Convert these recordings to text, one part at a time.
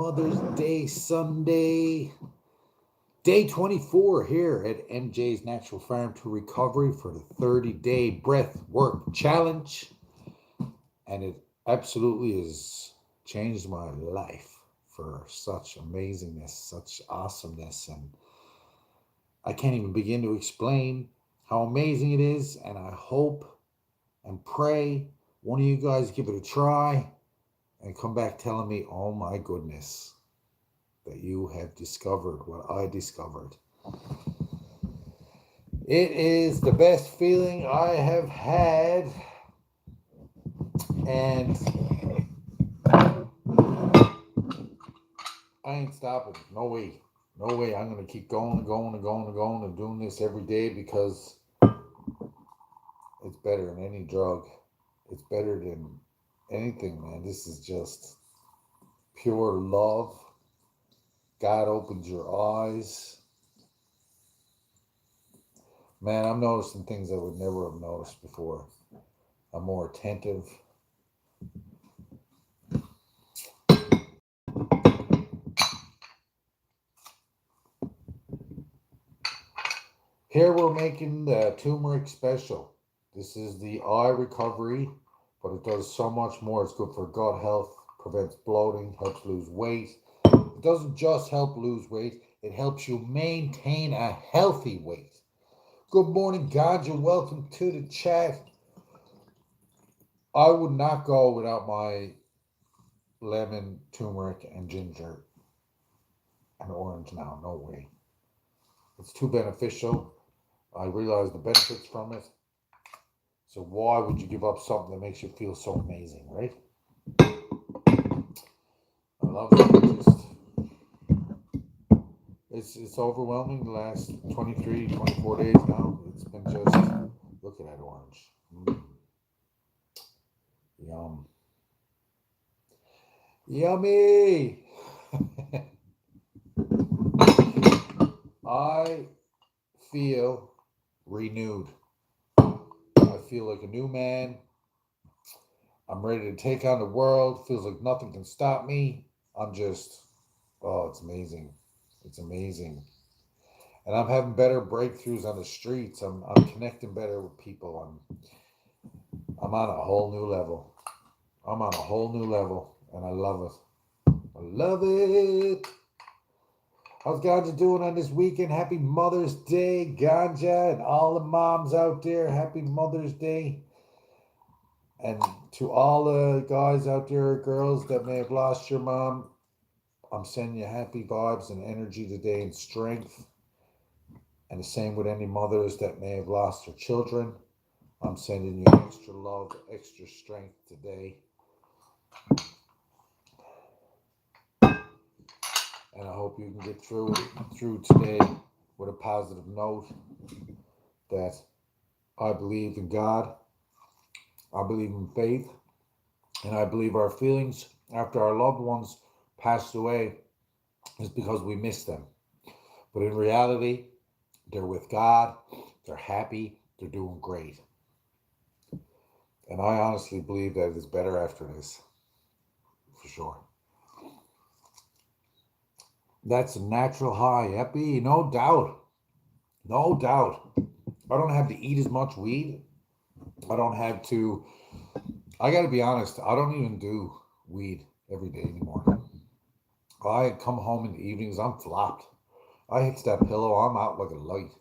Mother's Day Sunday, day 24 here at MJ's Natural Farm to Recovery for the 30-day breath work challenge. And it absolutely has changed my life for such amazingness, such awesomeness. And I can't even begin to explain how amazing it is. And I hope and pray one of you guys give it a try and come back telling me, oh my goodness, that you have discovered what I discovered. It is the best feeling I have had, and I ain't stopping. No way. No way. I'm going to keep going and going and going and going and doing this every day because it's better than any drug. It's better than anything, man. This is just pure love. God opens your eyes. Man, I'm noticing things I would never have noticed before. I'm more attentive. Here we're making the turmeric special. This is the eye recovery, but it does so much more. It's good for gut health, prevents bloating, helps lose weight. It doesn't just help lose weight, it helps you maintain a healthy weight. Good morning, Ganja. Welcome to the chat. I would not go without my lemon, turmeric, and ginger and orange now. No way. It's too beneficial. I realize the benefits from it. So why would you give up something that makes you feel so amazing, right? I love it. It's overwhelming the last 23, 24 days now. It's been just, look at that orange. Yum. Yummy! I feel renewed. I feel like a new man. I'm ready to take on the world. Feels like nothing can stop me. I'm just, oh, it's amazing. It's amazing. And I'm having better breakthroughs on the streets. I'm connecting better with people. I'm on a whole new level. I'm on a whole new level, and I love it. I love it. How's Ganja doing on this weekend? Happy Mother's Day, Ganja, and all the moms out there. Happy Mother's Day. And to all the guys out there, girls that may have lost your mom, I'm sending you happy vibes and energy today and strength. And the same with any mothers that may have lost their children. I'm sending you extra love, extra strength today. And I hope you can get through today with a positive note that I believe in God, I believe in faith, and I believe our feelings after our loved ones passed away is because we miss them. But in reality, they're with God, they're happy, they're doing great. And I honestly believe that it's better after this, for sure. That's a natural high, Epi, no doubt. No doubt. I don't have to eat as much weed. I don't have to. I got to be honest, I don't even do weed every day anymore. I come home in the evenings, I'm flopped. I hit that pillow, I'm out like a light.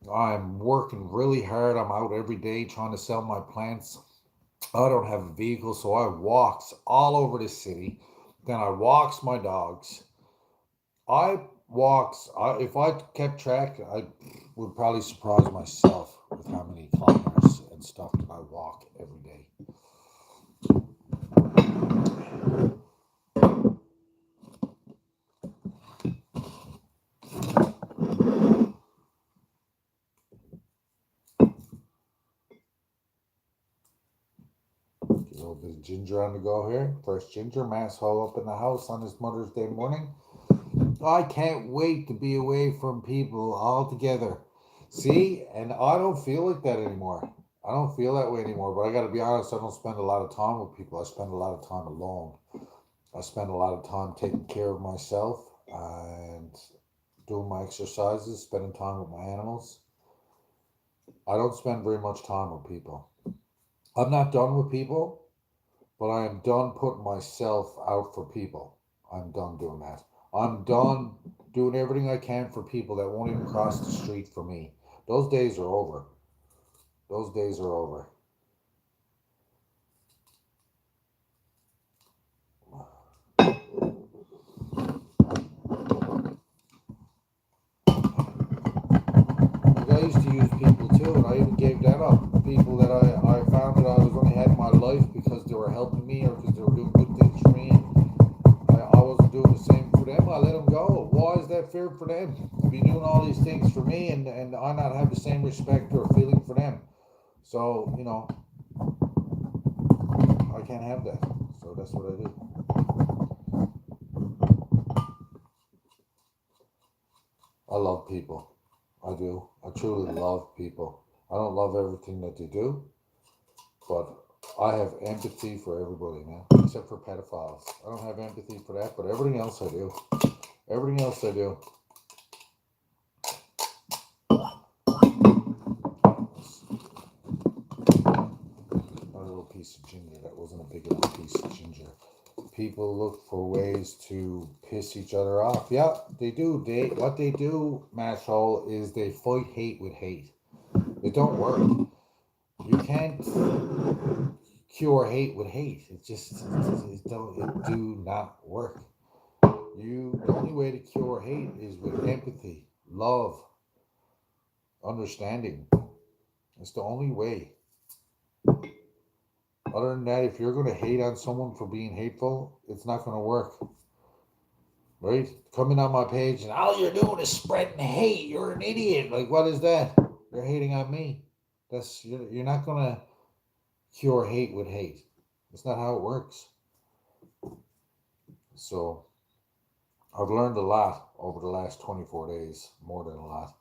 I'm working really hard. I'm out every day trying to sell my plants. I don't have a vehicle, so I walks all over the city. Then I walks my dogs. If I kept track, I would probably surprise myself with how many kilometers and stuff that I walk every day. Get a little bit of ginger on the go here. First ginger mass haul up in the house on this Mother's Day morning. I can't wait to be away from people altogether. See, and I don't feel like that anymore. I don't feel that way anymore, but I got to be honest, I don't spend a lot of time with people. I spend a lot of time alone. I spend a lot of time taking care of myself and doing my exercises, spending time with my animals. I don't spend very much time with people. I'm not done with people, but I am done putting myself out for people. I'm done doing that. I'm done doing everything I can for people that won't even cross the street for me. Those days are over. Those days are over. Like I used to use people too, and I even gave that up. People that I found that I was only had in my life because they were helping me or because they were doing good things for me. I wasn't doing the same for them. I let them go. Why is that fair for them to be doing all these things for me and I not have the same respect or feeling for them? So, I can't have that. So that's what I do. I love people. I do. I truly love people. I don't love everything that they do, but I have empathy for everybody, man, except for pedophiles. I don't have empathy for that, but everything else I do. Everything else I do. A little piece of ginger. That wasn't a big enough piece of ginger. People look for ways to piss each other off. Yeah, they do. What they do, Masshole, is they fight hate with hate. It don't work. You can't cure hate with hate. It do not work. The only way to cure hate is with empathy, love, understanding. It's the only way. Other than that, if you're going to hate on someone for being hateful, it's not going to work. Right? Coming on my page and all you're doing is spreading hate. You're an idiot. Like, what is that? You're hating on me. You're not going to cure hate with hate. That's not how it works. So I've learned a lot over the last 24 days, more than a lot.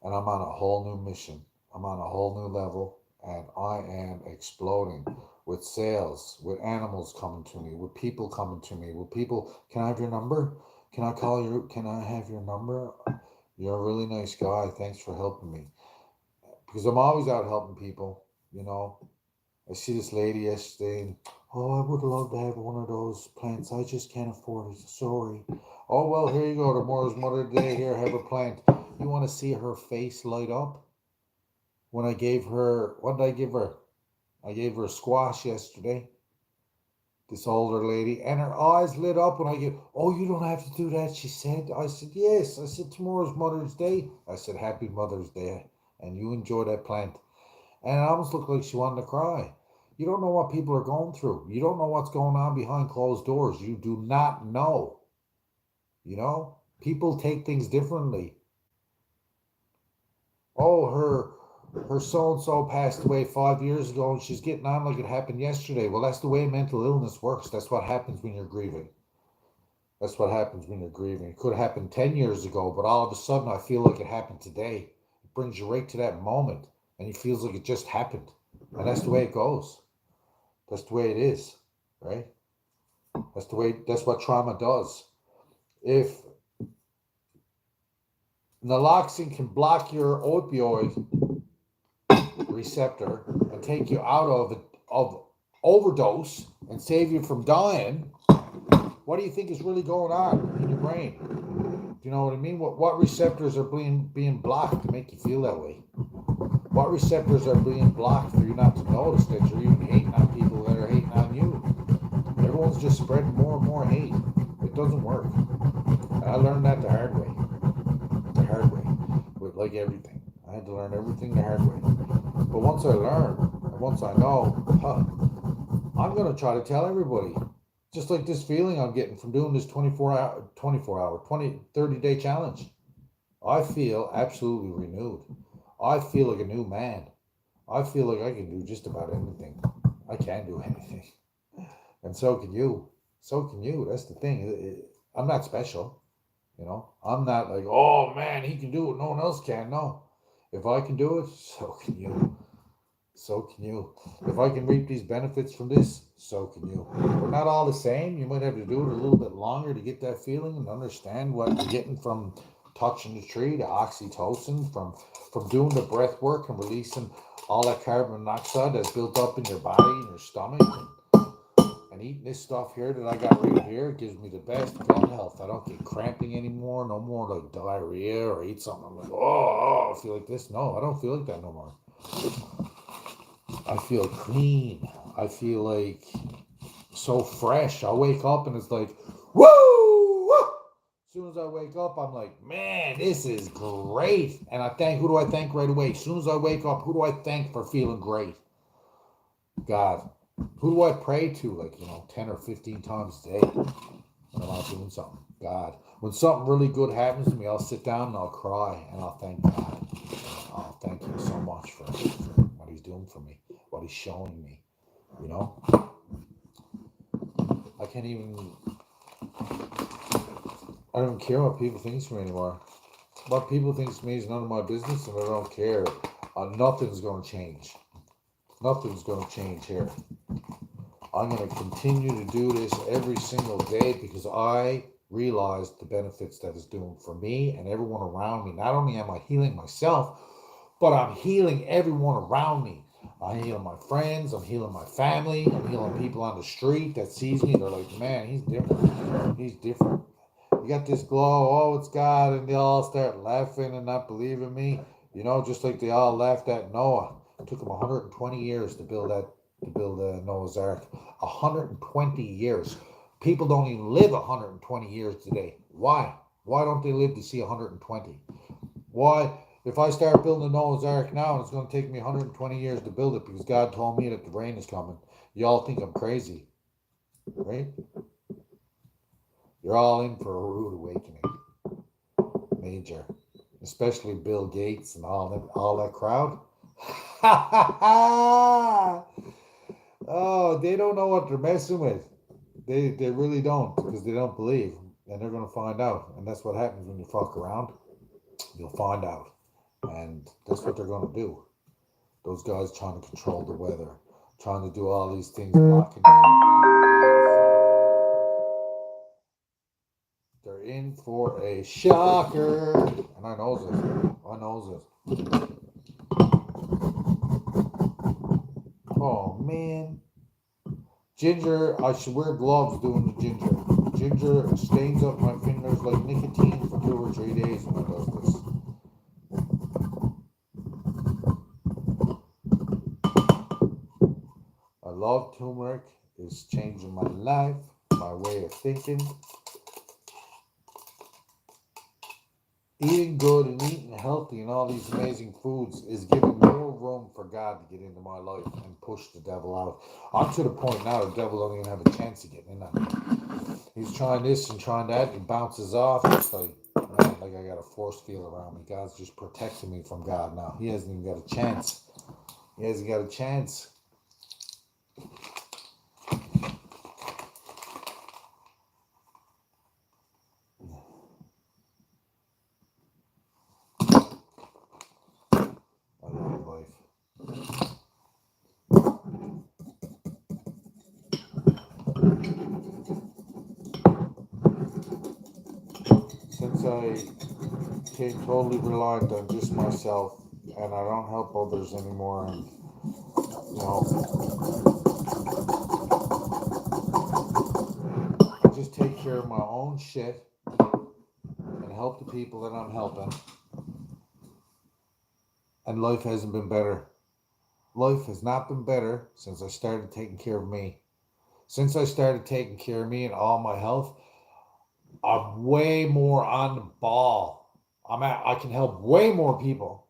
And I'm on a whole new mission. I'm on a whole new level, and I am exploding with sales, with animals coming to me, with people coming to me, with people. Can I have your number? Can I call you? Can I have your number? You're a really nice guy. Thanks for helping me. Because I'm always out helping people, you know. I see this lady yesterday, and oh, I would love to have one of those plants. I just can't afford it. Sorry. Oh, well, here you go. Tomorrow's Mother's Day. Here, have a plant. You want to see her face light up? When I gave her, what did I give her? I gave her a squash yesterday. This older lady, and her eyes lit up when I gave, oh, you don't have to do that, she said. I said, yes. I said, tomorrow's Mother's Day. I said, Happy Mother's Day. And you enjoy that plant. And it almost looked like she wanted to cry. You don't know what people are going through. You don't know what's going on behind closed doors. You do not know. People take things differently. Oh, her so and so passed away 5 years ago, and she's getting on like it happened yesterday. Well, that's the way mental illness works. That's what happens when you're grieving. That's what happens when you're grieving. It could have happened 10 years ago, but all of a sudden I feel like it happened today. It brings you right to that moment, and it feels like it just happened. And that's the way it goes. That's the way it is, right? That's what trauma does. If naloxone can block your opioid receptor and take you out of overdose and save you from dying, what do you think is really going on in your brain? Do you know what I mean? What receptors are being blocked to make you feel that way? What receptors are being blocked for you not to notice that you're even hating on people that are hating on you? Everyone's just spreading more and more hate. It doesn't work. And I learned that the hard way. The hard way. With like everything. I had to learn everything the hard way. But once I learn, and once I know, I'm going to try to tell everybody. Just like this feeling I'm getting from doing this 30-day challenge. I feel absolutely renewed. I feel like a new man. I feel like I can do just about anything. I can do anything. And so can you. So can you. That's the thing. I'm not special. I'm not like, oh man, he can do it. No one else can. No. If I can do it, so can you. So can you. If I can reap these benefits from this, So can you. We're not all the same. You might have to do it a little bit longer to get that feeling and understand what you're getting from touching the tree, the oxytocin, from doing the breath work and releasing all that carbon monoxide that's built up in your body and your stomach. And eating this stuff here that I got right here gives me the best gut health. I don't get cramping anymore. No more like diarrhea or eat something. I'm like, oh, I feel like this. No, I don't feel like that no more. I feel clean. I feel like so fresh. I wake up and it's like, woo, woo. As soon as I wake up, I'm like, man, this is great. And who do I thank right away? As soon as I wake up, who do I thank for feeling great? God. Who do I pray to, like, 10 or 15 times a day when I'm out doing something? God. When something really good happens to me, I'll sit down and I'll cry and I'll thank God. I'll thank him so much for what he's doing for me, what he's showing me, you know? I can't even, I don't care what people think of me anymore. What people think of me is none of my business and I don't care. Nothing's going to change. Nothing's going to change here. I'm going to continue to do this every single day because I realize the benefits that it's doing for me and everyone around me. Not only am I healing myself, but I'm healing everyone around me. I'm healing my friends, I'm healing my family, I'm healing people on the street that sees me. They're like, man, he's different. He's different. You got this glow, oh, it's God, and they all start laughing and not believing me. Just like they all laughed at Noah. It took him 120 years to build Noah's Ark. 120 years. People don't even live 120 years today. Why? Why don't they live to see 120? Why? If I start building a Noah's Ark now, it's going to take me 120 years to build it because God told me that the rain is coming. Y'all think I'm crazy, right? You're all in for a rude awakening. Major. Especially Bill Gates and all that crowd. Oh, they don't know what they're messing with. They really don't because they don't believe. And they're going to find out. And that's what happens when you fuck around. You'll find out. And that's what they're going to do. Those guys trying to control the weather, trying to do all these things, blocking. They're in for a shocker. And I knows it. I knows it. Oh, man. Ginger, I should wear gloves doing the ginger. Ginger stains up my fingers like nicotine for 2 or 3 days when I does this. I love turmeric. It's changing my life, my way of thinking. Eating good and eating healthy and all these amazing foods is giving more room for God to get into my life and push the devil out. I'm to the point now the devil don't even have a chance of getting in on me. He's trying this and trying that. He bounces off. It's like, man, like I got a force field around me. God's just protecting me from God now. He hasn't even got a chance. He hasn't got a chance. I love life. Since I became totally reliant on just myself and I don't help others anymore and I just take care of my own shit and help the people that I'm helping. And life hasn't been better. Life has not been better since I started taking care of me. Since I started taking care of me and all my health, I'm way more on the ball. I can help way more people.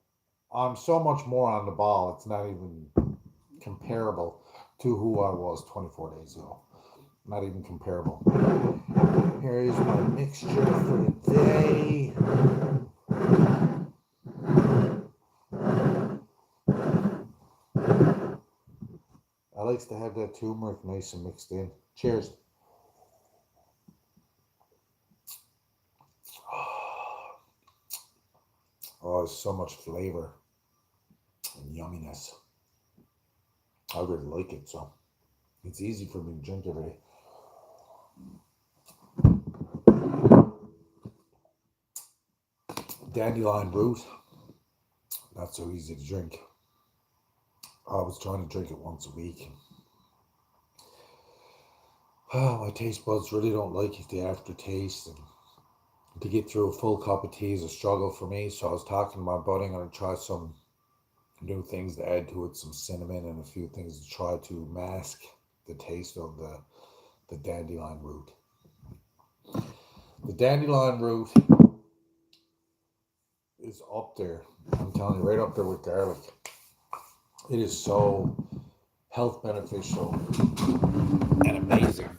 I'm so much more on the ball. It's not even comparable to who I was 24 days ago. Not even comparable. Here is my mixture for the day. I likes to have that turmeric nice and mixed in. Cheers. Oh, there's so much flavor and yumminess. I really like it, so It's easy for me to drink every day. Dandelion root, not so easy to drink. I was trying to drink it once a week. Oh, my taste buds really don't like it, the aftertaste. And to get through a full cup of tea is a struggle for me. So I was talking to my buddy, I'm going to try some new things to add to it, some cinnamon and a few things to try to mask the taste of the dandelion root. The dandelion root is up there. I'm telling you, right up there with garlic. It is so health beneficial and amazing.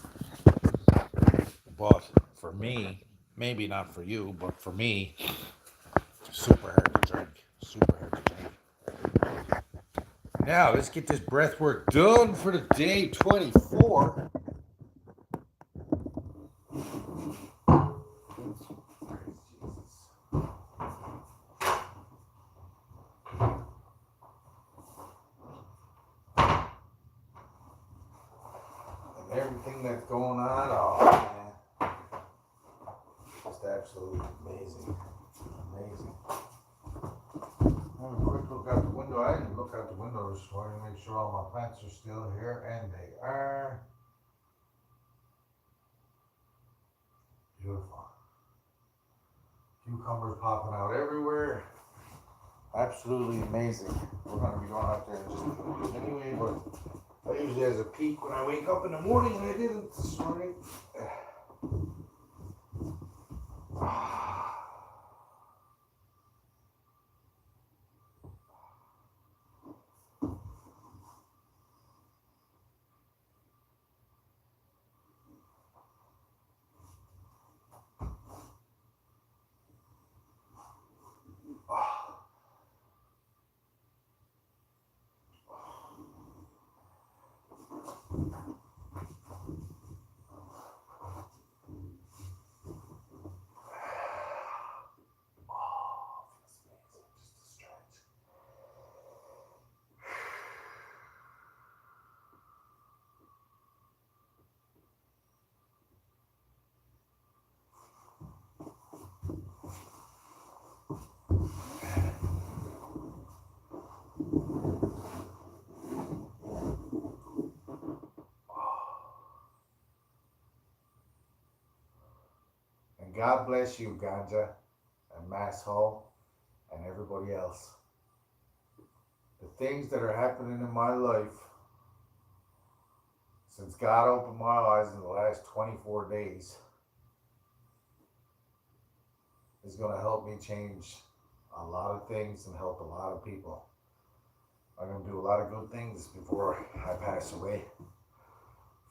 But for me, maybe not for you, but for me, super hard to drink. Super hard to drink. Now, let's get this breath work done for the day 24. And everything that's going on, oh man, just absolutely amazing. Amazing. Have a quick look out the window. I didn't look out the window this morning to make sure all my plants are still here, and they are. Beautiful. Cucumbers popping out everywhere. Absolutely amazing. We're going to be going out there in just a little bit anyway, but I usually have a peek when I wake up in the morning, and I didn't this morning. And God bless you, Ganja, and Masshole, and everybody else. The things that are happening in my life since God opened my eyes in the last 24 days is going to help me change a lot of things and help a lot of people. I'm going to do a lot of good things before I pass away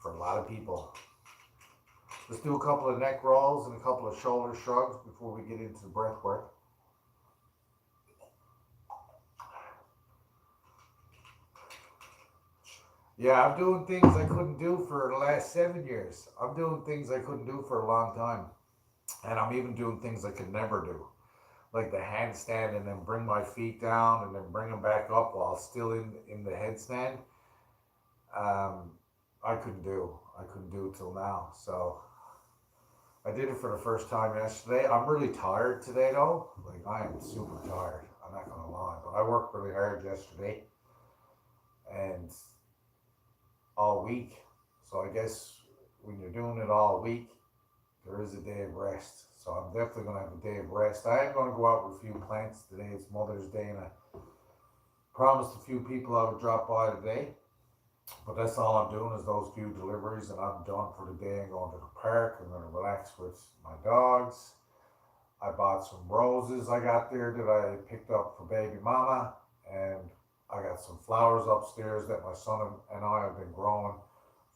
for a lot of people. Let's do a couple of neck rolls and a couple of shoulder shrugs before we get into the breath work. Yeah, I'm doing things I couldn't do for the last 7 years. I'm doing things I couldn't do for a long time. And I'm even doing things I could never do. Like the handstand and then bring my feet down and then bring them back up while still in the headstand. Um, I couldn't do. I couldn't do it till now. So I did it for the first time yesterday. I'm really tired today though. Like I am super tired. I'm not gonna lie. But I worked really hard yesterday and all week. So I guess when you're doing it all week, there is a day of rest. So I'm definitely going to have a day of rest. I am going to go out with a few plants today. It's Mother's Day, and I promised a few people I would drop by today. But that's all I'm doing is those few deliveries, and I'm done for the day. I'm going to the park. I'm going to relax with my dogs. I bought some roses I got there that I picked up for baby mama, and I got some flowers upstairs that my son and I have been growing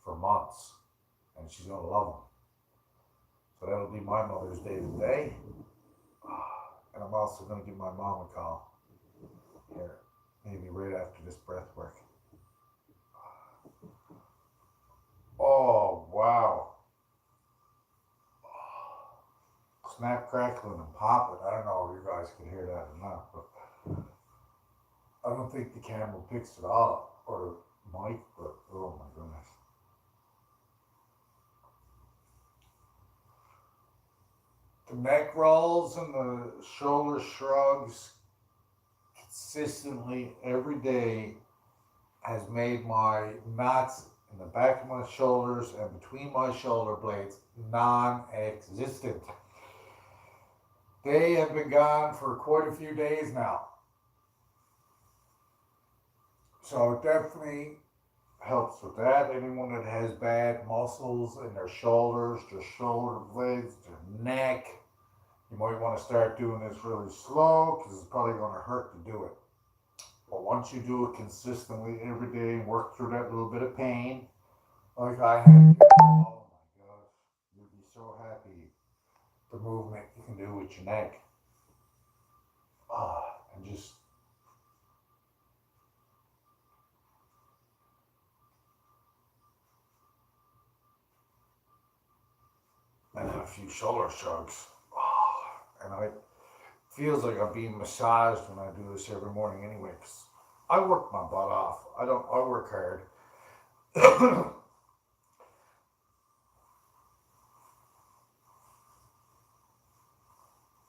for months, and she's going to love them. So that'll be my Mother's Day today. And I'm also going to give my mom a call here, maybe right after this breath work. Oh, wow. Snap, crackling, and popping. I don't know if you guys can hear that or not, but I don't think the camera picks it all up, or the mic, but oh my goodness. The neck rolls and the shoulder shrugs consistently every day has made my knots in the back of my shoulders and between my shoulder blades non existent. They have been gone for quite a few days now. So it definitely helps with that. Anyone that has bad muscles in their shoulders, their shoulder blades, their neck, you might want to start doing this really slow because it's probably going to hurt to do it. But once you do it consistently every day and work through that little bit of pain, like I had, oh my gosh, you'd be so happy the movement you can do with your neck. And just, and then a few shoulder shrugs. And it feels like I'm being massaged when I do this every morning anyway, because I work my butt off. I work hard.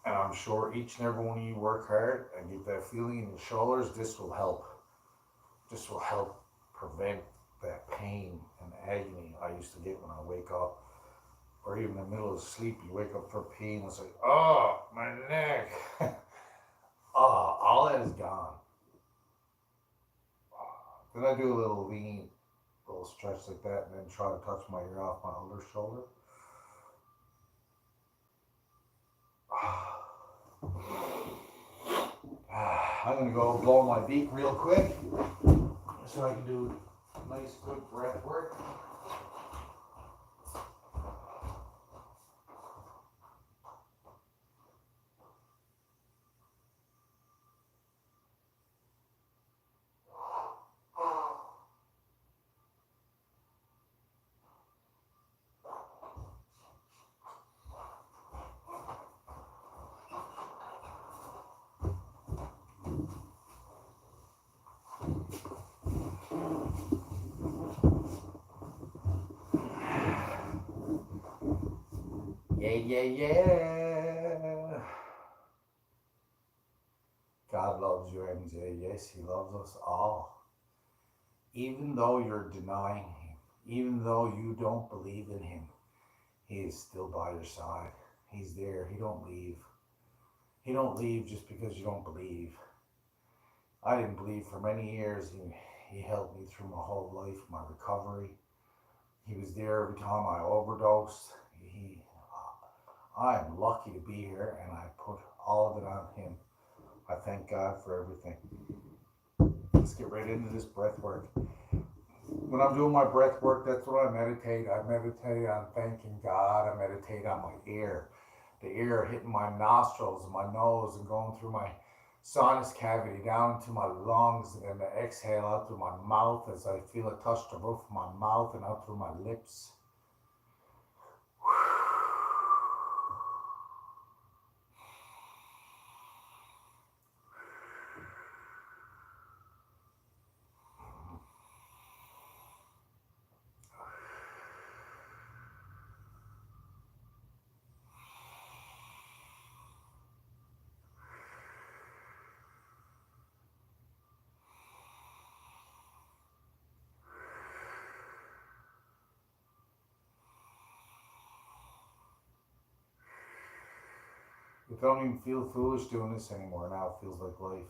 And I'm sure each and every one of you work hard and get that feeling in your shoulders. This will help. This will help prevent that pain and agony I used to get when I wake up, or even in the middle of sleep. You wake up for pain. It's like, oh, my neck. Oh, all that is gone. Then I do a little lean, a little stretch like that, and then try to touch my ear off my other shoulder. I'm gonna go blow my beak real quick so I can do nice, good breath work. Yeah, yeah, yeah. God loves you, MJ. Yes, He loves us all. Even though you're denying Him, even though you don't believe in Him, He is still by your side. He's there. He don't leave. He don't leave just because you don't believe. I didn't believe for many years. He helped me through my whole life, my recovery. He was there every time I overdosed. I am lucky to be here, and I put all of it on Him. I thank God for everything. Let's get right into this breath work. When I'm doing my breath work, that's what I meditate. I meditate on thanking God. I meditate on my air, the air hitting my nostrils and my nose and going through my sinus cavity down into my lungs, and then the exhale out through my mouth as I feel it touch the roof of my mouth and out through my lips. It don't even feel foolish doing this anymore. Now it feels like life.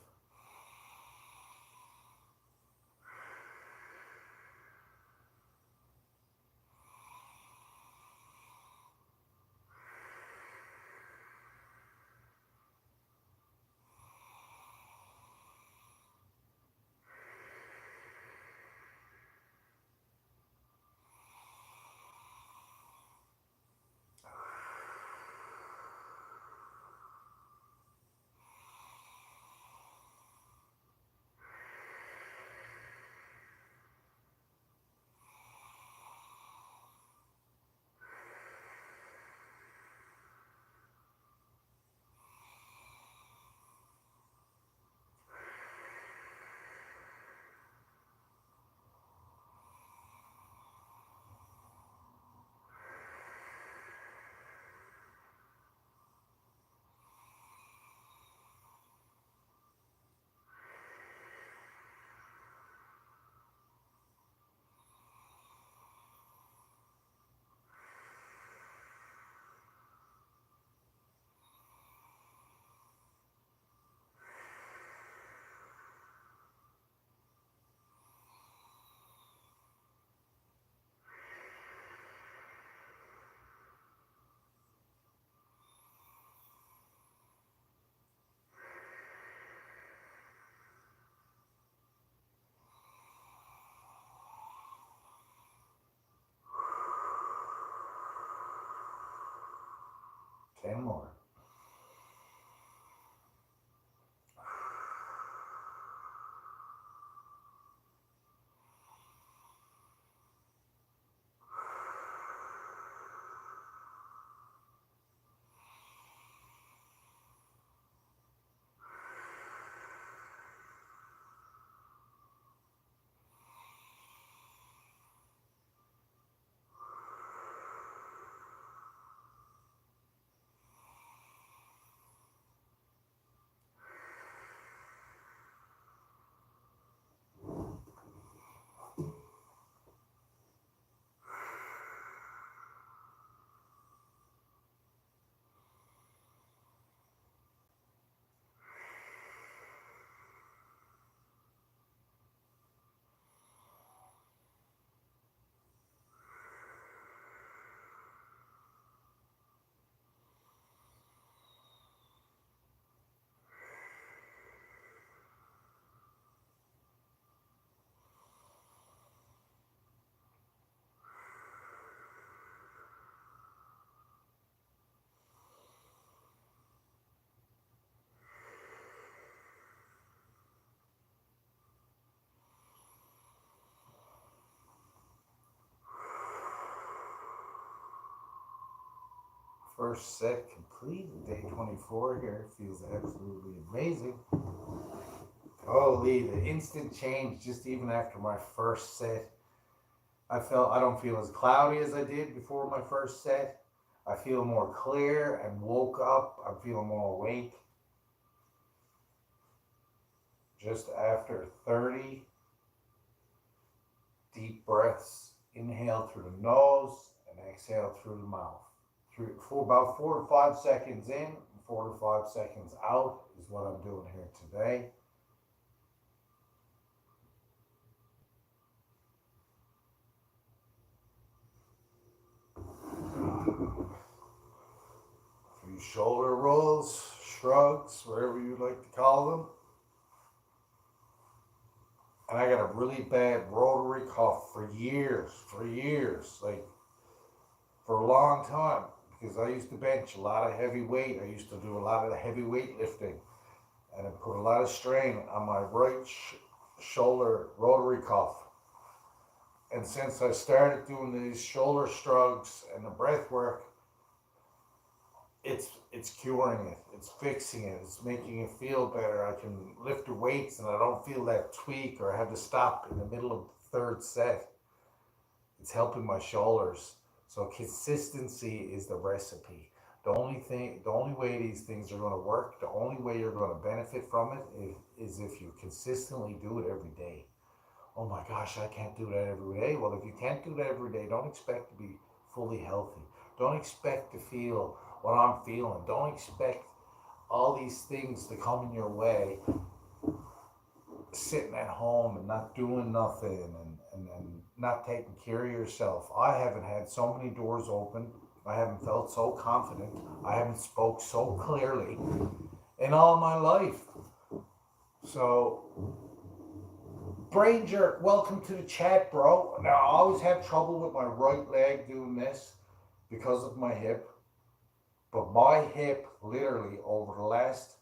10 more. First set complete. Day 24 here. Feels absolutely amazing. Holy, the instant change just even after my first set. I don't feel as cloudy as I did before my first set. I feel more clear and woke up. I'm feeling more awake. Just after 30 deep breaths, inhale through the nose and exhale through the mouth. For about 4 to 5 seconds in, 4 to 5 seconds out is what I'm doing here today. A few shoulder rolls, shrugs, whatever you like to call them. And I got a really bad rotary cuff for years, like for a long time, because I used to bench a lot of heavy weight. I used to do a lot of the heavy weight lifting, and it put a lot of strain on my right shoulder rotary cuff. And since I started doing these shoulder shrugs and the breath work, it's curing it, it's fixing it, it's making it feel better. I can lift the weights and I don't feel that tweak or I have to stop in the middle of the third set. It's helping my shoulders. So consistency is the recipe. The only way these things are going to work, the only way you're going to benefit from it is if you consistently do it every day. Oh my gosh, I can't do that every day. Well, if you can't do that every day, don't expect to be fully healthy. Don't expect to feel what I'm feeling. Don't expect all these things to come in your way sitting at home and not doing nothing and not taking care of yourself. I haven't had so many doors open. I haven't felt so confident. I haven't spoke so clearly in all my life. So, Brain Jerk, welcome to the chat, bro. Now, I always have trouble with my right leg doing this because of my hip. But my hip, literally, over the last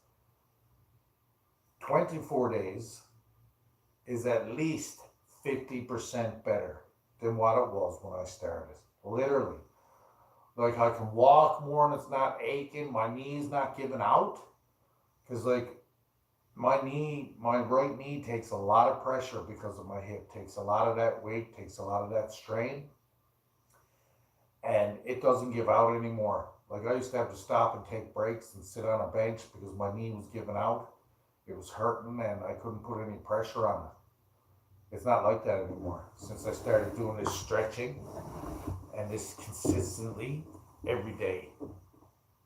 24 days, is at least 50% better than what it was when I started. Literally. Like, I can walk more and it's not aching. My knee's not giving out. Because, like, my right knee takes a lot of pressure because of my hip. Takes a lot of that weight, takes a lot of that strain. And it doesn't give out anymore. Like, I used to have to stop and take breaks and sit on a bench because my knee was giving out. It was hurting and I couldn't put any pressure on it. It's not like that anymore. Since I started doing this stretching and this consistently every day.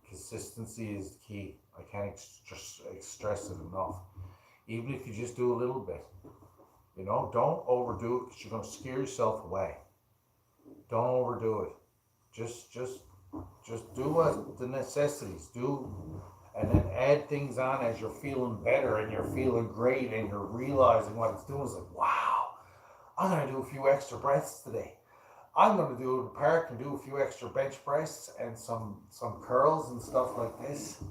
Consistency is the key. I can't stress it enough. Even if you just do a little bit. You know, don't overdo it because you're going to scare yourself away. Don't overdo it. Just do what the necessities do, and then add things on as you're feeling better and you're feeling great and you're realizing what it's doing. It's like, wow, I'm gonna do a few extra breaths today. I'm going to do it in the park and do a few extra bench press and some curls and stuff like this.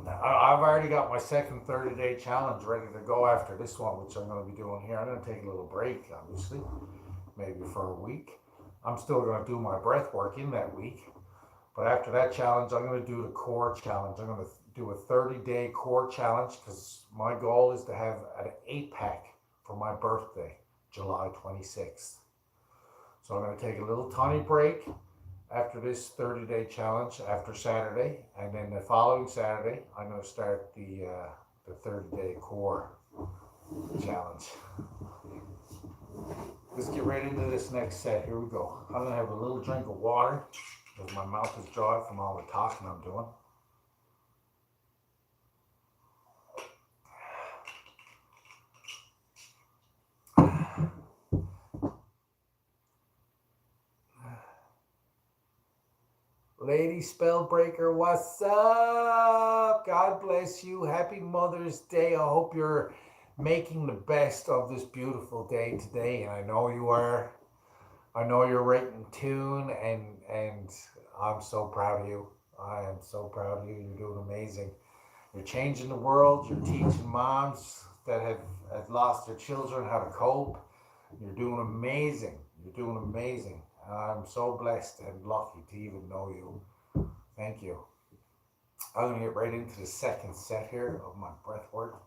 I've already got my second 30-day challenge ready to go after this one, which I'm going to be doing here. I'm going to take a little break, obviously, maybe for a week. I'm still going to do my breath work in that week. But after that challenge, I'm going to do the core challenge. I'm going to do a 30-day core challenge because my goal is to have an 8-pack for my birthday, July 26th. So I'm going to take a little tiny break after this 30-day challenge after Saturday, and then the following Saturday I'm going to start the 30-day core challenge. Let's get right into this next set. Here we go. I'm going to have a little drink of water because my mouth is dry from all the talking I'm doing. Lady Spellbreaker, what's up? God bless you. Happy Mother's Day. I hope you're making the best of this beautiful day today, and I know you are. I know you're right in tune, and I'm so proud of you. I am so proud of you. You're doing amazing. You're changing the world. You're teaching moms that have lost their children how to cope. You're doing amazing. You're doing amazing. I'm so blessed and lucky to even know you. Thank you. I'm going to get right into the second set here of my breath work.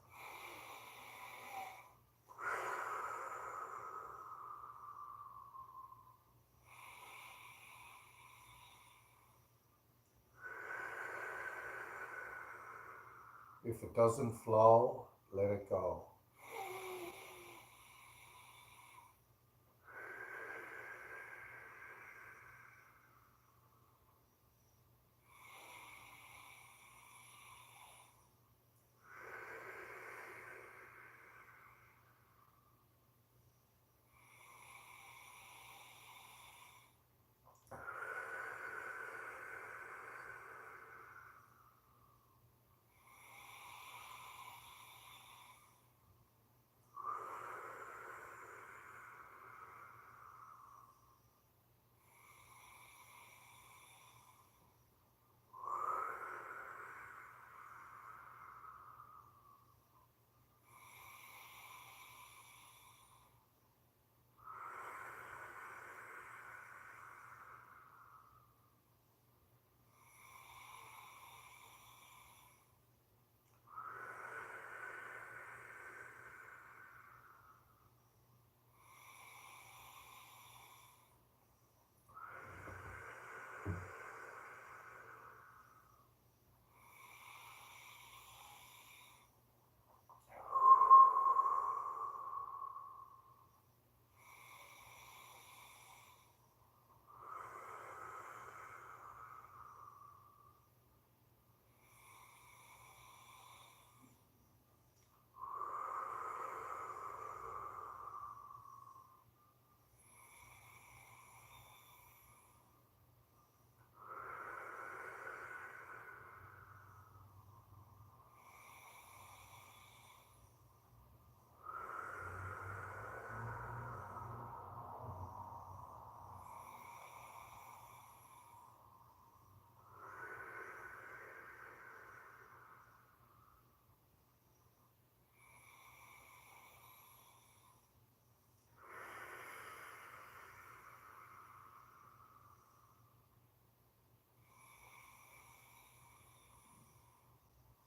If it doesn't flow, let it go.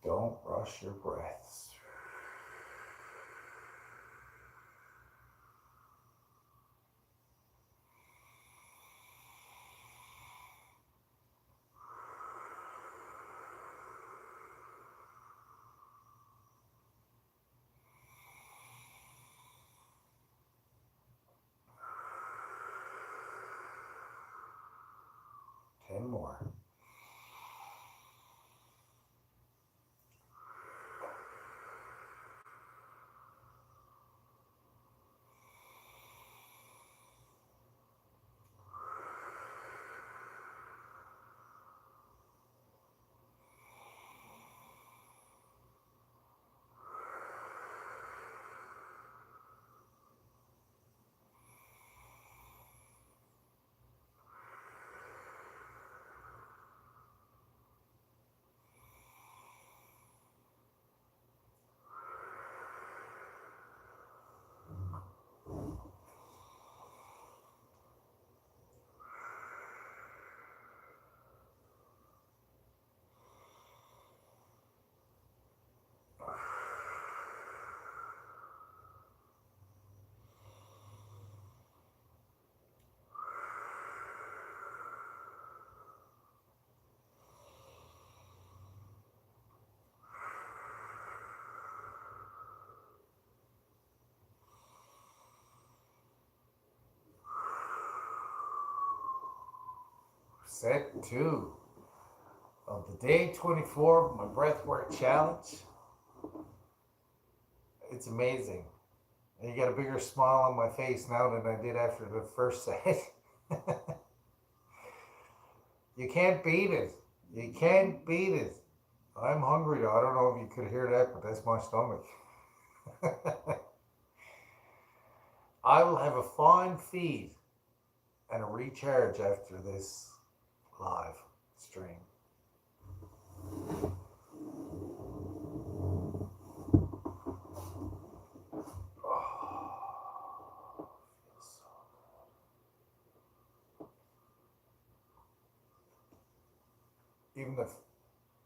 Don't rush your breaths. Ten more. set 2 of the day 24 of my breathwork challenge. It's amazing. And you got a bigger smile on my face now than I did after the first set. You can't beat it. You can't beat it. I'm hungry though. I don't know if you could hear that, but that's my stomach. I will have a fine feed and a recharge after this live stream.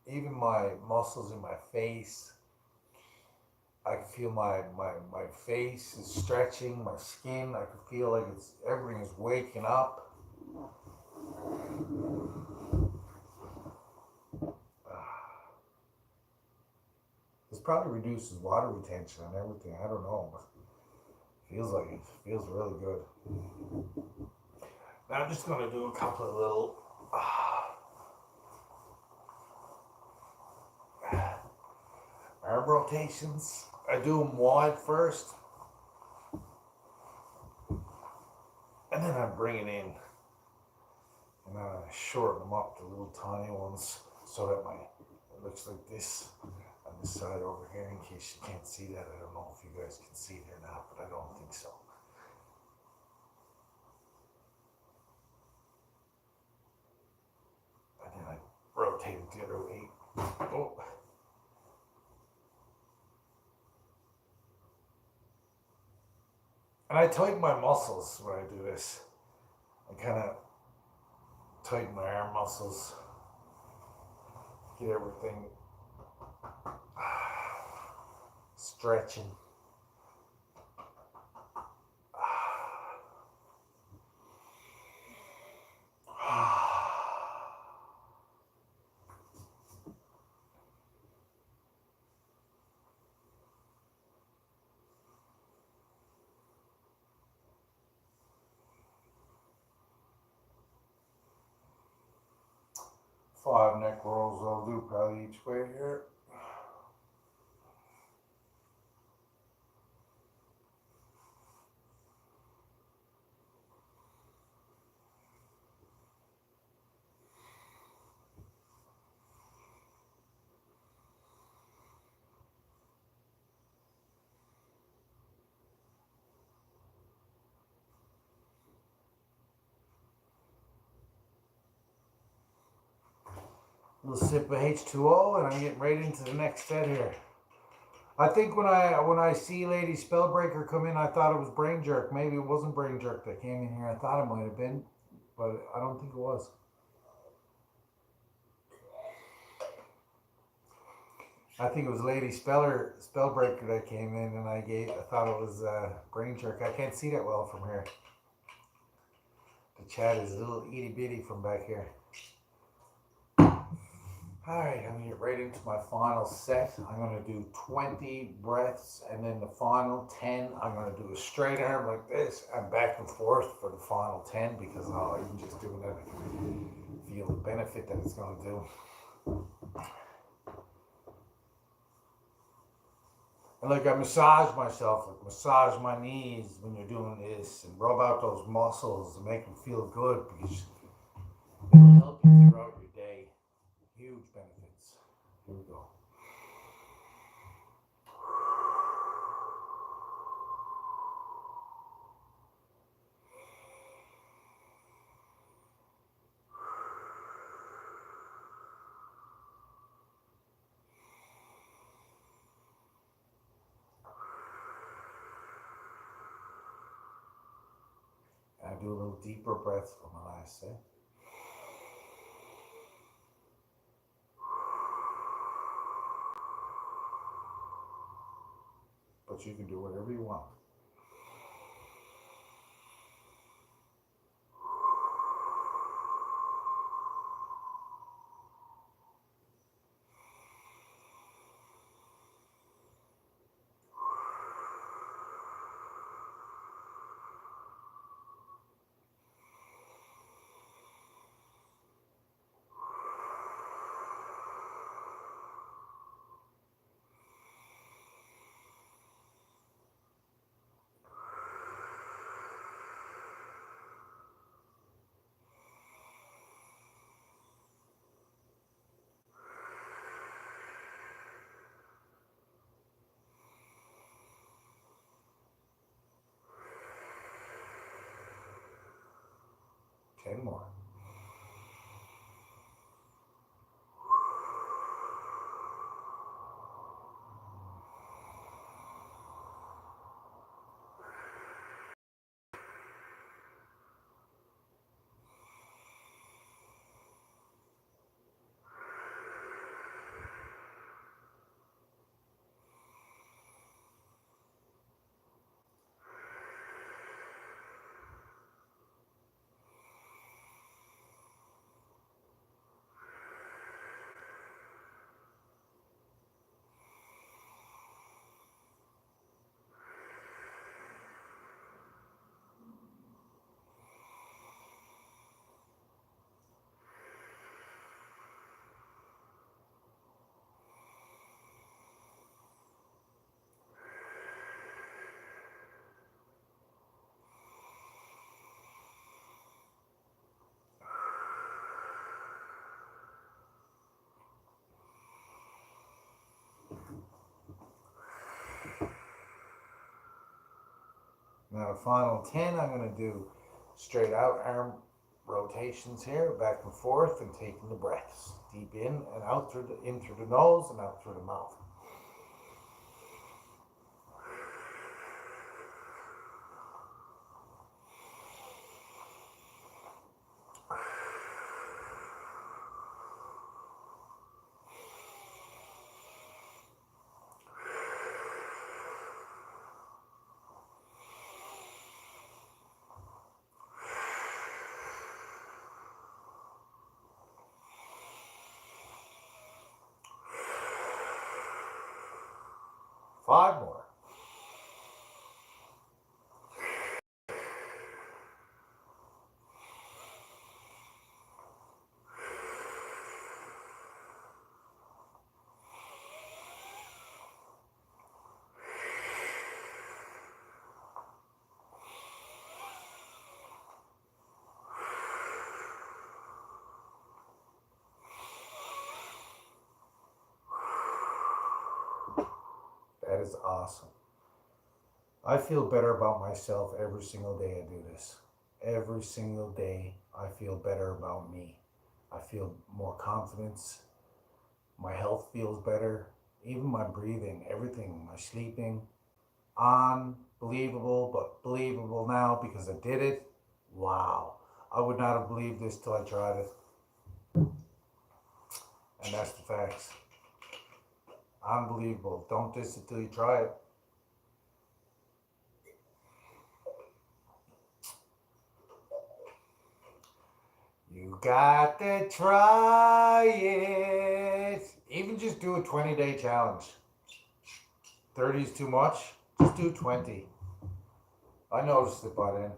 Even my muscles in my face, I can feel my face is stretching, my skin, I can feel like everything is waking up. This probably reduces water retention and everything. I don't know, but it feels like it feels really good. Now I'm just going to do a couple of little arm rotations. I do them wide first, and then I bring it in, and then I shorten them up to little tiny ones so that it looks like this on this side over here. In case you can't see that, I don't know if you guys can see it or not, but I don't think so. And then I rotate it the other way. Oh. And I tighten my muscles when I do this. I kind of tighten my arm muscles, get everything stretching. Five neck rolls I'll do probably each way here. A little sip of H2O, and I'm getting right into the next set here. I think when I see Lady Spellbreaker come in, I thought it was Brain Jerk. Maybe it wasn't Brain Jerk that came in here. I thought it might have been, but I don't think it was. I think it was Lady Spellbreaker that came in, and I thought it was Brain Jerk. I can't see that well from here. The chat is a little itty bitty from back here. Alright, I'm going to get right into my final set. I'm going to do 20 breaths, and then the final 10, I'm going to do a straight arm like this and back and forth for the final 10, because even just doing that, I can feel the benefit that it's going to do. And like I massage myself, like massage my knees when you're doing this, and rub out those muscles and make them feel good, because it'll help you throughout your day. Huge benefits. Here we go. I do a little deeper breath for my last set. But you can do whatever you want. 10 more. Now the final 10, I'm going to do straight out arm rotations here, back and forth, and taking the breaths. Deep in and out in through the nose and out through the mouth. Five more. That is awesome. I feel better about myself every single day I do this. Every single day I feel better about me. I feel more confidence. My health feels better. Even my breathing, everything, my sleeping. Unbelievable, but believable now because I did it. Wow. I would not have believed this till I tried it. And that's the facts. Unbelievable. Don't diss it till you try it. You got to try it. Even just do a 20-day challenge. 30 is too much. Just do 20. I noticed it by then.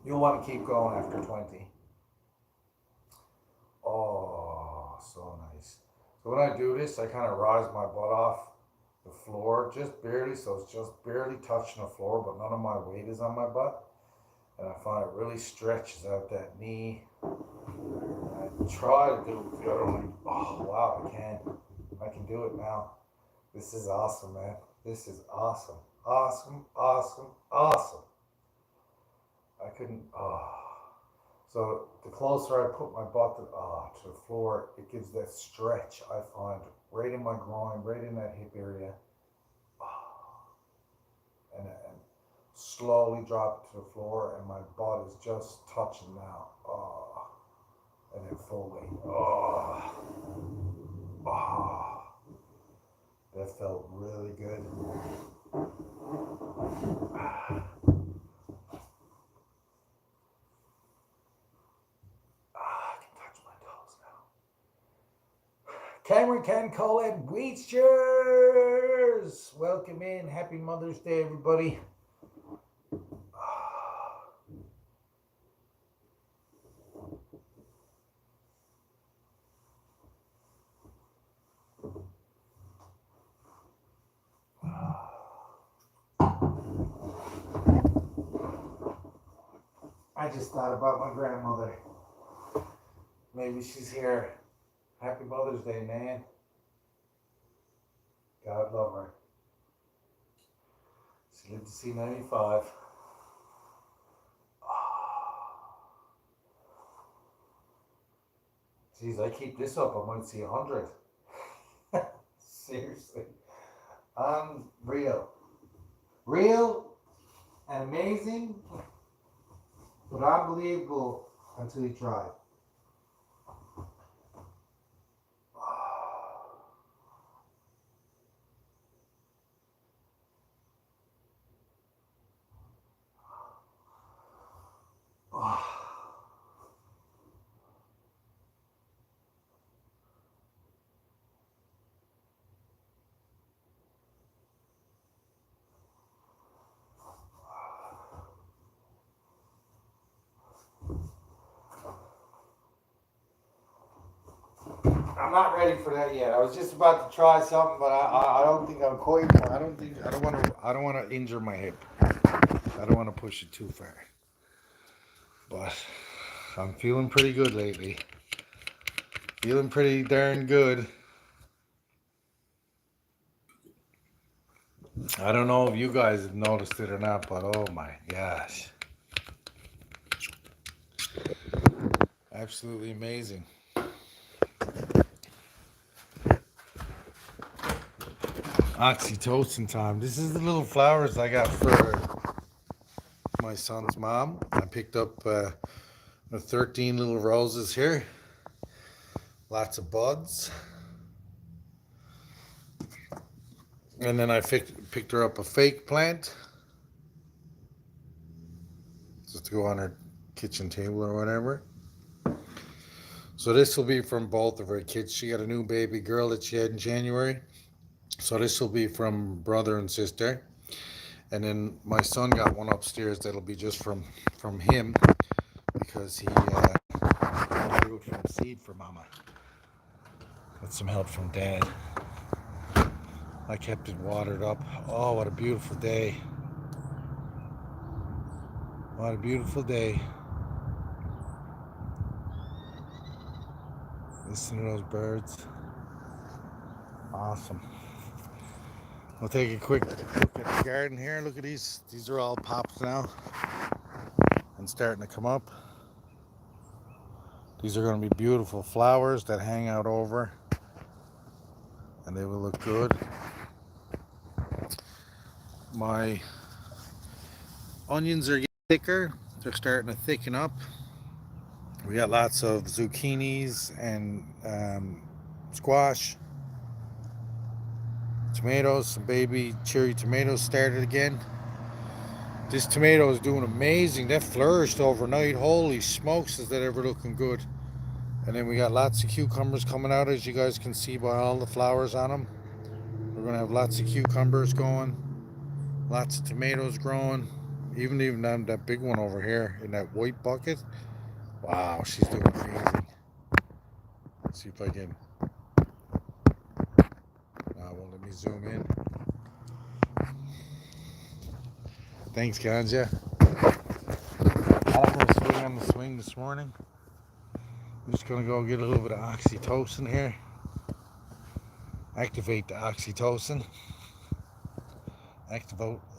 You'll want to keep going after 20. Oh, so nice. So when I do this, I kind of rise my butt off the floor, just barely, so it's just barely touching the floor, but none of my weight is on my butt. And I find it really stretches out that knee. I try to do it with the other one. Oh, wow, I can do it now. This is awesome, man. This is awesome. Awesome, awesome, awesome. I couldn't, So the closer I put my butt to the floor, it gives that stretch, I find, right in my groin, right in that hip area. And slowly drop it to the floor, and my butt is just touching now. And then fully. That felt really good. I can touch my toes now. Cameron Can Colette Weechers! Welcome in. Happy Mother's Day, everybody. I just thought about my grandmother. Maybe she's here. Happy Mother's Day, man. God love her. She lived to see 95. Jeez, I keep this up, I might see 100. Seriously. Unreal. Real and amazing, but unbelievable until you try. I'm not ready for that yet. I was just about to try something, but I don't think I'm quite. I don't want to injure my hip. I don't want to push it too far. But I'm feeling pretty good lately. Feeling pretty darn good. I don't know if you guys have noticed it or not, but oh my gosh. Absolutely amazing. Oxytocin time. This is the little flowers I got for my son's mom. I picked up the 13 little roses here. Lots of buds. And then I picked her up a fake plant just to go on her kitchen table or whatever. So this will be from both of her kids. She got a new baby girl that she had in January. So this will be from brother and sister. And then my son got one upstairs that'll be just from him because he grew it from seed for mama. With some help from dad. I kept it watered up. Oh, what a beautiful day. What a beautiful day. Listen to those birds. Awesome. We'll take a quick look at the garden here. Look at these. These are all pops now and starting to come up. These are going to be beautiful flowers that hang out over and they will look good. My onions are getting thicker. They're starting to thicken up. We got lots of zucchinis and squash. Tomatoes, some baby cherry tomatoes started again. This tomato is doing amazing. That flourished overnight. Holy smokes, is that ever looking good. And then we got lots of cucumbers coming out, as you guys can see by all the flowers on them. We're going to have lots of cucumbers going. Lots of tomatoes growing. Even that big one over here in that white bucket. Wow, she's doing amazing. Let's see if I can. Won't let me zoom in. Thanks, Ganja. I'm going to swing on the swing this morning. I'm just going to go get a little bit of oxytocin here. Activate the oxytocin.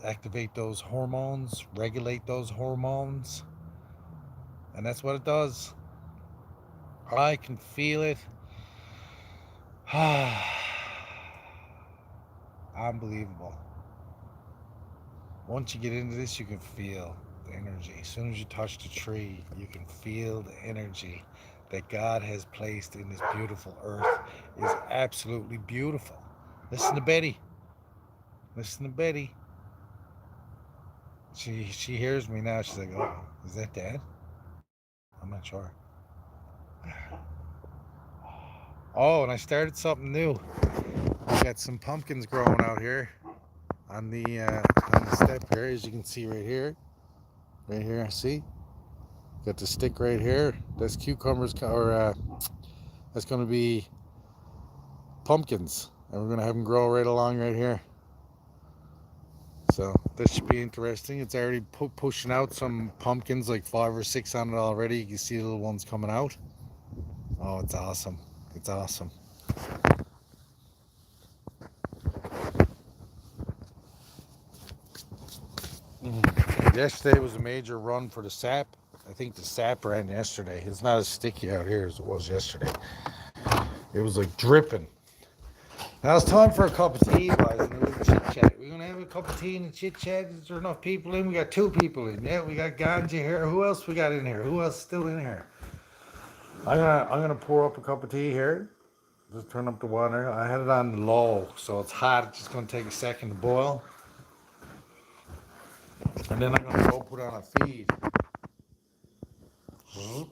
Activate those hormones. Regulate those hormones. And that's what it does. I can feel it. Unbelievable. Once you get into this, you can feel the energy. As soon as you touch the tree, you can feel the energy that God has placed in this beautiful earth. It is absolutely beautiful. Listen to Betty. Listen to Betty. She hears me now. She's like, "Oh, is that Dad?" I'm not sure. Oh, and I started something new. I got some pumpkins growing out here on the step here, as you can see right here. Right here, see? Got the stick right here. That's cucumbers, or that's going to be pumpkins, and we're going to have them grow right along right here. So this should be interesting. It's already pushing out some pumpkins, like 5 or 6 on it already. You can see the little ones coming out. Oh, it's awesome. It's awesome. Yesterday was a major run for the sap. I think the sap ran yesterday. It's not as sticky out here as it was yesterday. It was like dripping. Now it's time for a cup of tea, guys, and a little chit chat. We're gonna have a cup of tea and a chit chat. Is there enough people in? We got 2 people in. Yeah, we got Ganja here. Who else we got in here? Who else is still in here? I'm gonna pour up a cup of tea here. Just turn up the water. I had it on low, so it's hot. It's just gonna take a second to boil, and then I'm gonna go put on a feed. I'm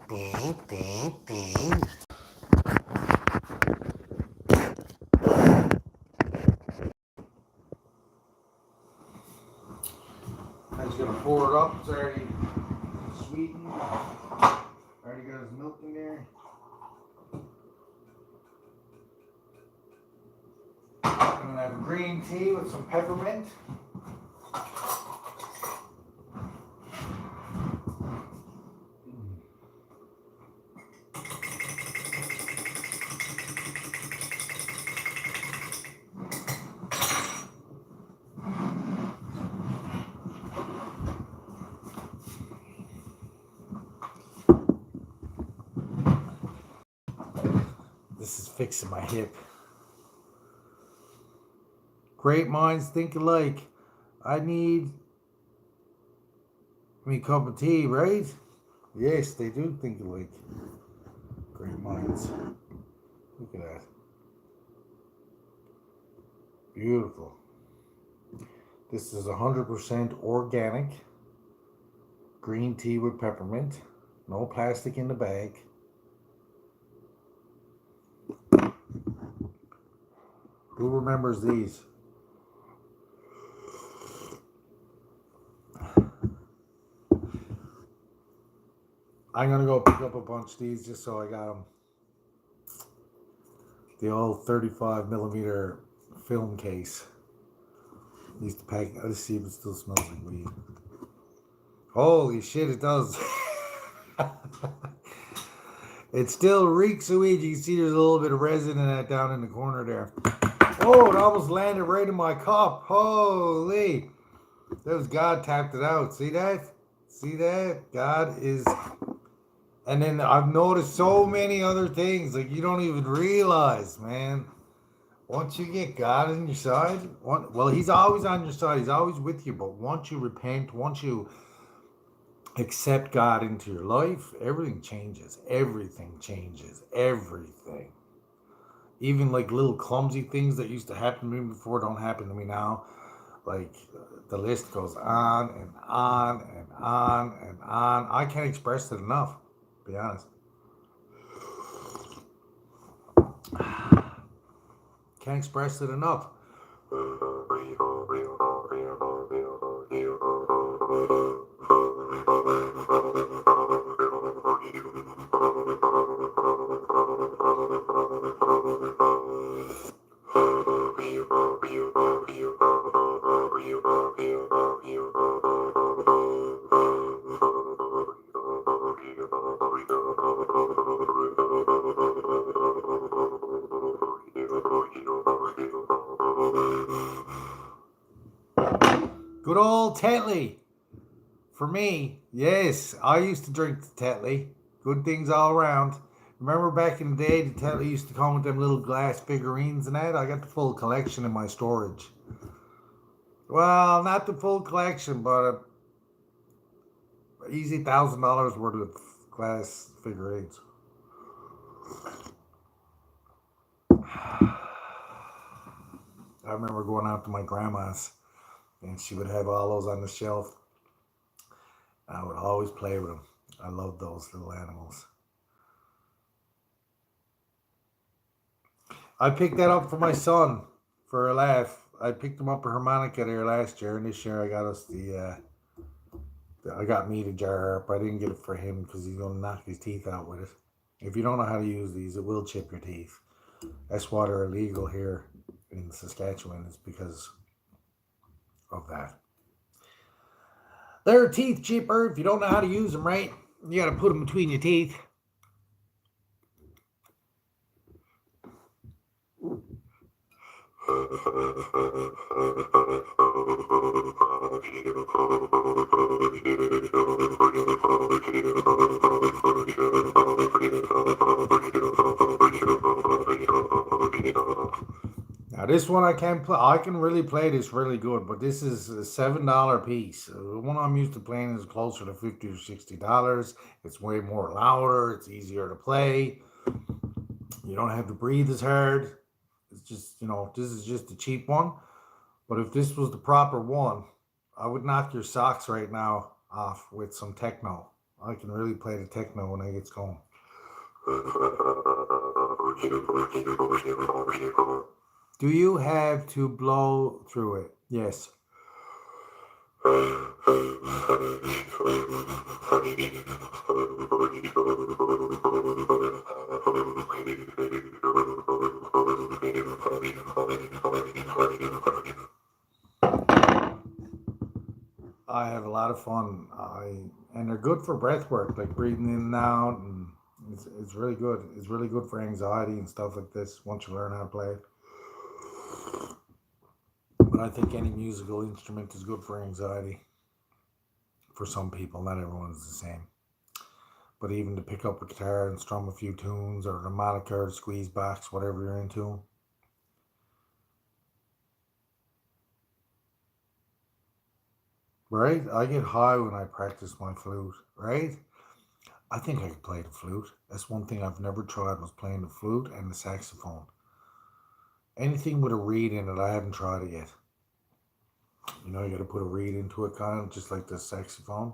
just gonna pour it up. It's already sweetened. Already got his milk in there. I'm gonna have green tea with some peppermint. This is fixing my hip. Great minds think alike. I need me a cup of tea, right? Yes, they do think alike. Great minds. Look at that. Beautiful. This is 100% organic green tea with peppermint. No plastic in the bag. Who remembers these? I'm gonna go pick up a bunch of these just so I got them. The old 35 millimeter film case. Used to pack. Let's see if it still smells like weed. Holy shit, it does. It still reeks of weed. You can see there's a little bit of resin in that down in the corner there. Oh, it almost landed right in my cup. Holy. That was God tapped it out. See that? See that? God is... And then I've noticed so many other things. Like, you don't even realize, man. Once you get God on your side... Well, he's always on your side. He's always with you. But once you repent, once you accept God into your life, everything changes. Everything changes. Everything. Even like little clumsy things that used to happen to me before don't happen to me now. Like, the list goes on and on and on and on. I can't express it enough, to be honest. Can't express it enough. Good old Tetley. For me, yes, I used to drink the Tetley. Good things all around. Remember back in the day, the Tetley used to come with them little glass figurines and that? I got the full collection in my storage. Well, not the full collection, but easy $1,000 worth of glass figurines. I remember going out to my grandma's, and she would have all those on the shelf. I would always play with them. I love those little animals. I picked that up for my son for a laugh. I picked him up a harmonica there last year, and this year I got us I got me the jar up. I didn't get it for him because he's going to knock his teeth out with it. If you don't know how to use these, it will chip your teeth. That's why they're illegal here in Saskatchewan, is because of that. They're a teeth chipper. If you don't know how to use them right, you got to put them between your teeth. Now this one I can play. I can really play this really good, but this is a $7 piece. The one I'm used to playing is closer to $50 or $60. It's way more louder. It's easier to play. You don't have to breathe as hard. It's just this is just a cheap one. But if this was the proper one, I would knock your socks right now off with some techno. I can really play the techno when I get going. Do you have to blow through it? Yes. I have a lot of fun. And they're good for breath work, like breathing in and out, and it's really good. It's really good for anxiety and stuff like this once you learn how to play it. But I think any musical instrument is good for anxiety. For some people, not everyone is the same. But even to pick up a guitar and strum a few tunes, or a harmonica or squeeze box, whatever you're into. Right? I get high when I practice my flute, right? I think I could play the flute. That's one thing I've never tried was playing the flute and the saxophone. Anything with a reed in it, I haven't tried it yet. You got to put a reed into it, kind of just like the saxophone.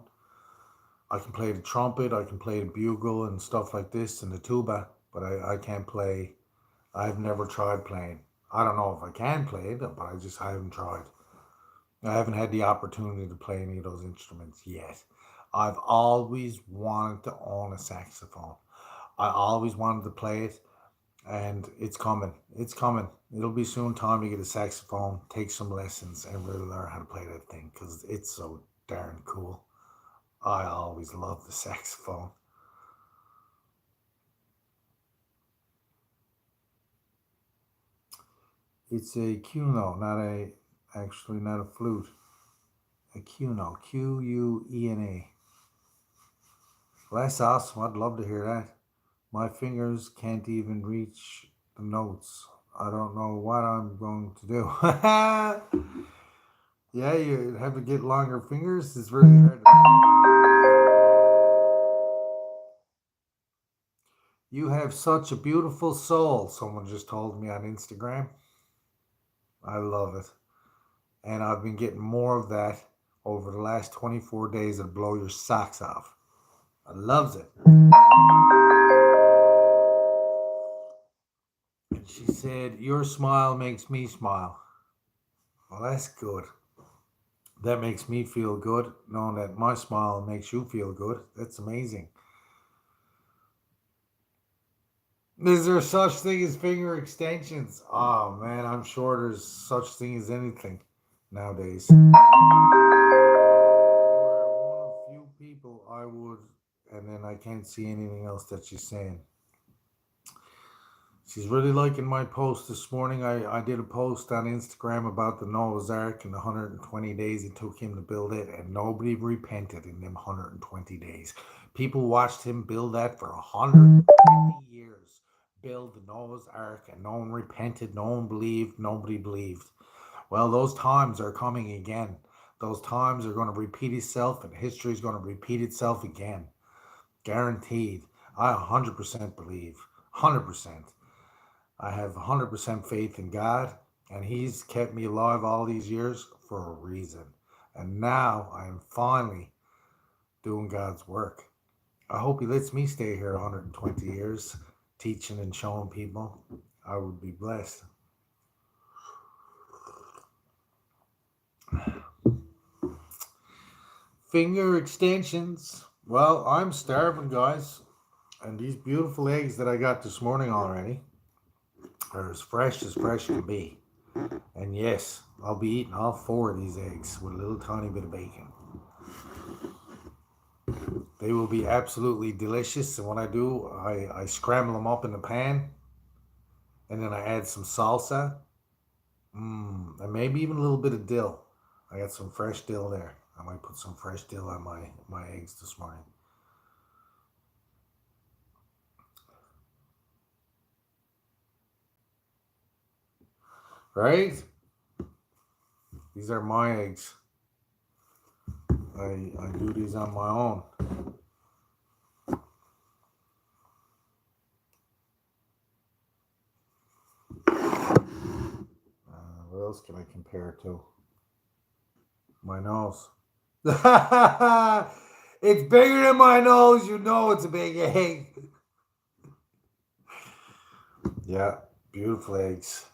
I can play the trumpet, I can play the bugle and stuff like this, and the tuba, but I can't play. I've never tried playing. I don't know if I can play it, but I haven't tried. I haven't had the opportunity to play any of those instruments yet. I've always wanted to own a saxophone. I always wanted to play it, and it's coming. It's coming. It'll be soon time to get a saxophone, take some lessons, and really learn how to play that thing because it's so darn cool. I always loved the saxophone. It's a Cuno, not a flute. A Cuno, Quena. Well, that's awesome. I'd love to hear that. My fingers can't even reach the notes. I don't know what I'm going to do. Yeah, you have to get longer fingers. It's really hard. You have such a beautiful soul, someone just told me on Instagram. I love it. And I've been getting more of that over the last 24 days that blow your socks off. I loves it. And she said, your smile makes me smile. Well, that's good. That makes me feel good, knowing that my smile makes you feel good. That's amazing. Is there such thing as finger extensions? Oh man, I'm sure there's such thing as anything nowadays. You are one of few people I would, and then I can't see anything else that she's saying. She's really liking my post this morning. I did a post on Instagram about the Noah's Ark and the 120 days it took him to build it, and nobody repented in them 120 days. People watched him build that for 120 years. Build the Noah's Ark, and no one repented, no one believed, nobody believed. Well, those times are coming again. Those times are going to repeat itself, and history is going to repeat itself again. Guaranteed. I 100% believe. 100%. I have 100% faith in God, and He's kept me alive all these years for a reason. And now I am finally doing God's work. I hope He lets me stay here 120 years, teaching and showing people. I would be blessed. Finger extensions. Well, I'm starving, guys. And these beautiful eggs that I got this morning already are as fresh can be. And yes, I'll be eating all 4 of these eggs with a little tiny bit of bacon. They will be absolutely delicious. And when I do, I scramble them up in the pan. And then I add some salsa. And maybe even a little bit of dill. I got some fresh dill there. I might put some fresh dill on my eggs this morning. Right? These are my eggs. I do these on my own. What else can I compare it to? My nose. It's bigger than my nose. You know it's a big egg. Yeah, beautiful eggs.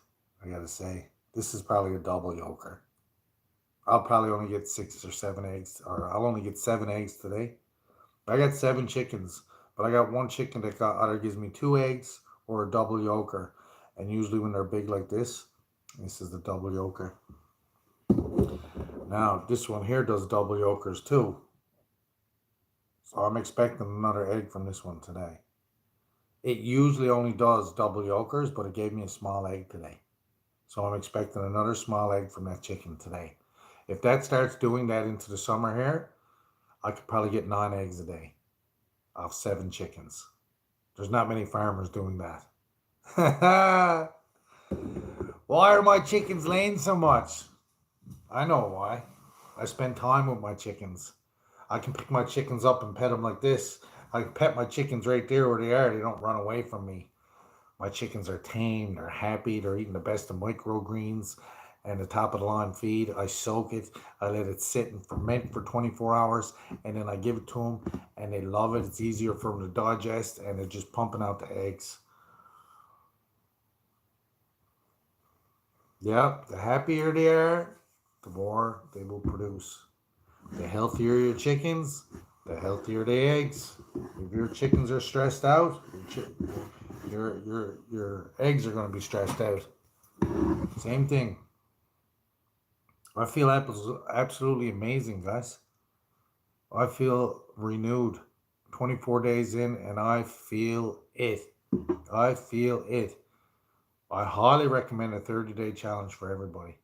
I gotta say, this is probably a double yolker. I'll probably only get 6 or 7 eggs, or I'll only get 7 eggs today. I got 7 chickens, but I got one chicken that either gives me 2 eggs or a double yolker. And usually when they're big like this is the double yolker. Now this one here does double yolkers too. So I'm expecting another egg from this one today. It usually only does double yolkers, but it gave me a small egg today. So I'm expecting another small egg from that chicken today. If that starts doing that into the summer here, I could probably get 9 eggs a day off 7 chickens. There's not many farmers doing that. Why are my chickens laying so much? I know why. I spend time with my chickens. I can pick my chickens up and pet them like this. I can pet my chickens right there where they are. They don't run away from me. My chickens are tame. They're happy. They're eating the best of microgreens and the top of the line feed. I soak it. I let it sit and ferment for 24 hours, and then I give it to them, and they love it. It's easier for them to digest, and they're just pumping out the eggs. Yep, the happier they are, the more they will produce. The healthier your chickens, the healthier the eggs. If your chickens are stressed out, your eggs are going to be stressed out. Same thing. I feel absolutely amazing, guys. I feel renewed. 24 days in, and I feel it. I feel it. I highly recommend a 30-day challenge for everybody.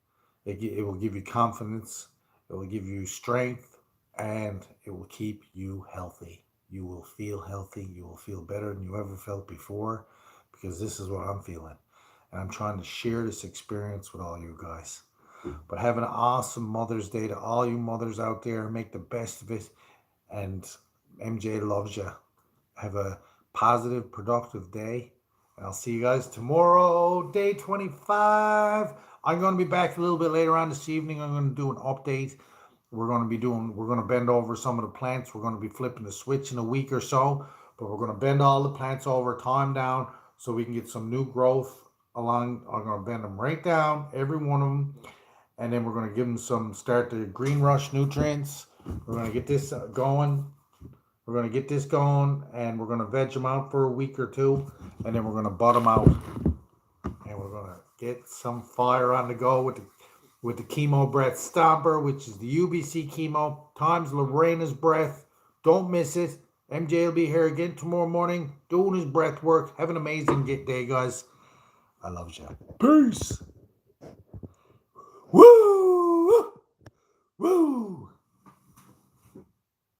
It will give you confidence, it will give you strength, and it will keep you healthy. You will feel healthy. You will feel better than you ever felt before, because this is what I'm feeling. And I'm trying to share this experience with all you guys. But have an awesome Mother's Day to all you mothers out there. Make the best of it. And MJ loves you. Have a positive, productive day. And I'll see you guys tomorrow, day 25. I'm going to be back a little bit later on this evening. I'm going to do an update. We're going to bend over some of the plants. We're going to be flipping the switch in a week or so, but we're going to bend all the plants over, tie them down so we can get some new growth along. I'm going to bend them right down, every one of them. And then we're going to give them start the green rush nutrients. We're going to get this going. We're going to get this going, and we're going to veg them out for a week or two, and then we're going to bud them out. And we're going to get some fire on the go with the chemo breath stomper, which is the UBC chemo times Lorena's breath. Don't miss it. MJ will be here again tomorrow morning doing his breath work. Have an amazing day, guys. I love you. Peace. Woo! Woo!